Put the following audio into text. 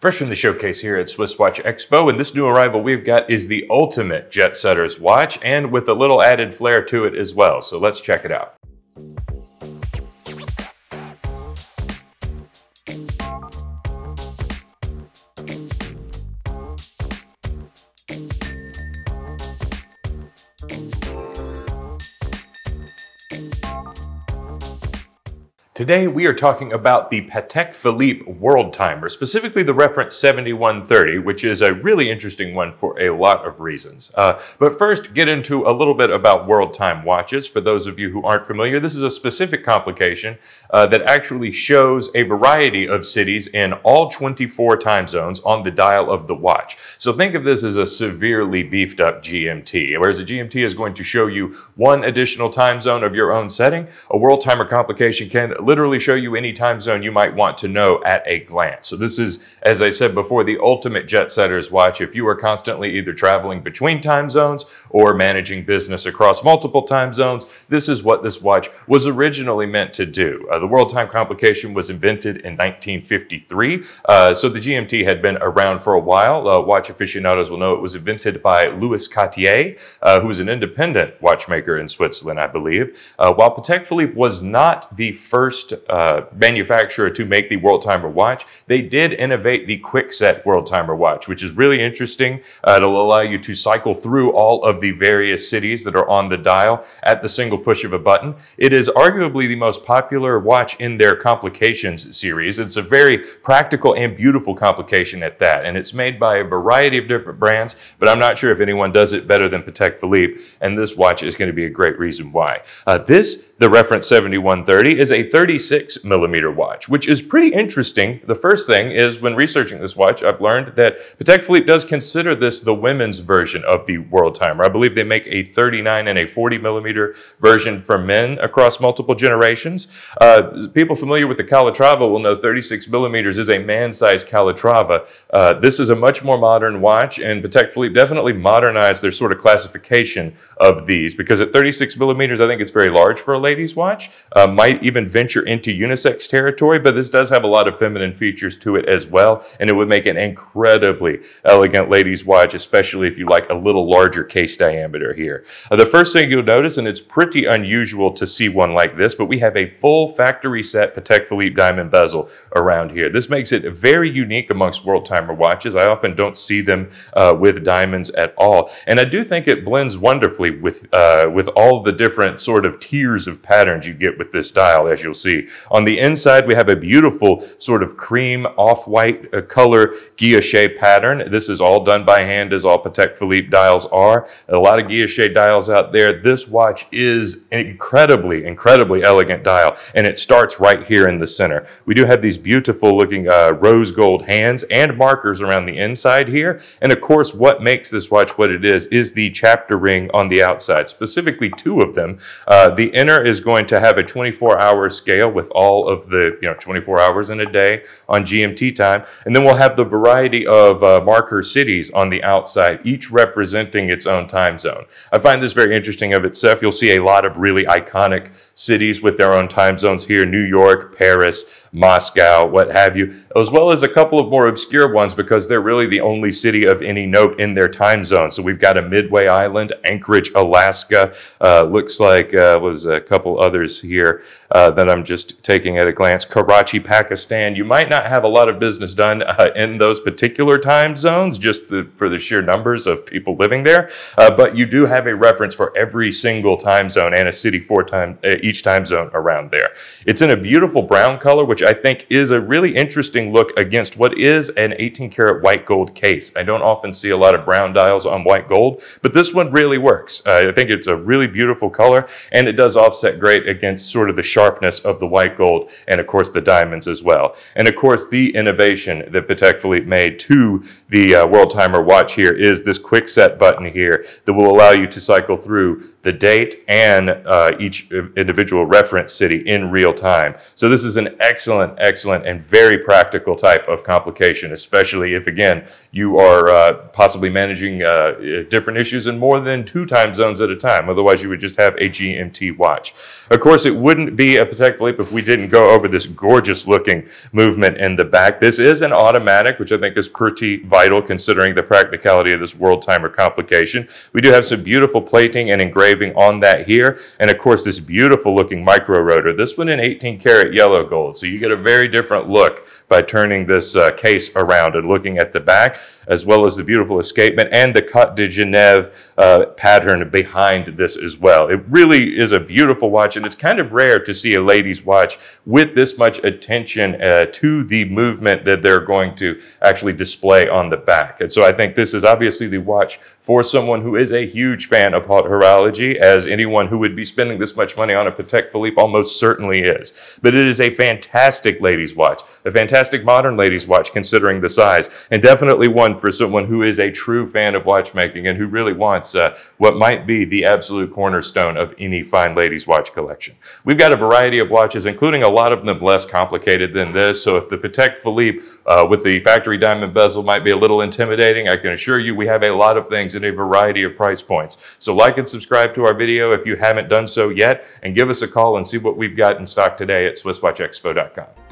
Fresh from the showcase here at SwissWatchExpo, and this new arrival we've got is the ultimate jet setter's watch, and with a little added flair to it as well. So let's check it out. Today we are talking about the Patek Philippe World Timer, specifically the reference 7130, which is a really interesting one for a lot of reasons. But first, get into a little bit about world time watches. For those of you who aren't familiar, this is a specific complication that actually shows a variety of cities in all 24 time zones on the dial of the watch. So think of this as a severely beefed up GMT. Whereas a GMT is going to show you one additional time zone of your own setting, a world timer complication can literally show you any time zone you might want to know at a glance. So this is, as I said before, the ultimate jet setter's watch. If you are constantly either traveling between time zones or managing business across multiple time zones, this is what this watch was originally meant to do. The world time complication was invented in 1953, so the GMT had been around for a while. Watch aficionados will know it was invented by Louis Cartier, who was an independent watchmaker in Switzerland, I believe. While Patek Philippe was not the first manufacturer to make the world timer watch, they did innovate the Quickset world timer watch, which is really interesting. It'll allow you to cycle through all of the various cities that are on the dial at the single push of a button. It is arguably the most popular watch in their complications series. It's a very practical and beautiful complication at that, and it's made by a variety of different brands, but I'm not sure if anyone does it better than Patek Philippe, and this watch is going to be a great reason why. The reference 7130, is a 36 millimeter watch, which is pretty interesting. The first thing is, when researching this watch, I've learned that Patek Philippe does consider this the women's version of the world timer. I believe they make a 39 and a 40 millimeter version for men across multiple generations. People familiar with the Calatrava will know 36 millimeters is a man-sized Calatrava. This is a much more modern watch, and Patek Philippe definitely modernized their sort of classification of these, because at 36 millimeters, I think it's very large for a lady's watch. Might even venture into unisex territory, but this does have a lot of feminine features to it as well, and it would make an incredibly elegant ladies' watch, especially if you like a little larger case diameter here. The first thing you'll notice, and it's pretty unusual to see one like this, but we have a full factory set Patek Philippe diamond bezel around here. This makes it very unique amongst world timer watches. I often don't see them with diamonds at all, and I do think it blends wonderfully with all the different sort of tiers of patterns you get with this dial, as you'll see. On the inside, we have a beautiful sort of cream off-white color guilloche pattern. This is all done by hand, as all Patek Philippe dials are. A lot of guilloche dials out there. This watch is an incredibly elegant dial, and it starts right here in the center. We do have these beautiful looking rose gold hands and markers around the inside here, and of course what makes this watch what it is the chapter ring on the outside, specifically two of them. The inner is going to have a 24-hour scale with all of the 24 hours in a day on GMT time, and then we'll have the variety of marker cities on the outside, each representing its own time zone. I find this very interesting of itself. You'll see a lot of really iconic cities with their own time zones here: New York, Paris, Moscow, what have you, as well as a couple of more obscure ones, because they're really the only city of any note in their time zone. So we've got a Midway Island, Anchorage, Alaska, looks like was a couple others here that I'm just taking at a glance. Karachi, Pakistan. You might not have a lot of business done in those particular time zones, just for the sheer numbers of people living there, but you do have a reference for every single time zone and a city for each time zone around there. It's in a beautiful brown color, which I think is a really interesting look against what is an 18 karat white gold case. I don't often see a lot of brown dials on white gold, but this one really works. I think it's a really beautiful color, and it does offset great against sort of the sharpness of the white gold, and of course the diamonds as well. And of course the innovation that Patek Philippe made to the world timer watch here is this Quickset button here that will allow you to cycle through the date and each individual reference city in real time. So this is an excellent excellent, excellent, and very practical type of complication, especially if, again, you are possibly managing different issues in more than 2 time zones at a time. Otherwise, you would just have a GMT watch. Of course, it wouldn't be a Patek Philippe if we didn't go over this gorgeous looking movement in the back. This is an automatic, which I think is pretty vital considering the practicality of this world timer complication. We do have some beautiful plating and engraving on that here. And of course, this beautiful looking micro rotor, this one in 18 karat yellow gold. So you get a very different look by turning this case around and looking at the back, as well as the beautiful escapement and the Cote de Genève pattern behind this as well. It really is a beautiful watch, and it's kind of rare to see a ladies' watch with this much attention to the movement that they're going to actually display on the back. And so I think this is obviously the watch for someone who is a huge fan of haute horology, as anyone who would be spending this much money on a Patek Philippe almost certainly is. But it is a fantastic ladies' watch, a fantastic modern ladies' watch considering the size, and definitely one for someone who is a true fan of watchmaking and who really wants what might be the absolute cornerstone of any fine ladies' watch collection. We've got a variety of watches, including a lot of them less complicated than this. So if the Patek Philippe with the factory diamond bezel might be a little intimidating, I can assure you we have a lot of things in a variety of price points. So like and subscribe to our video if you haven't done so yet, and give us a call and see what we've got in stock today at SwissWatchExpo.com.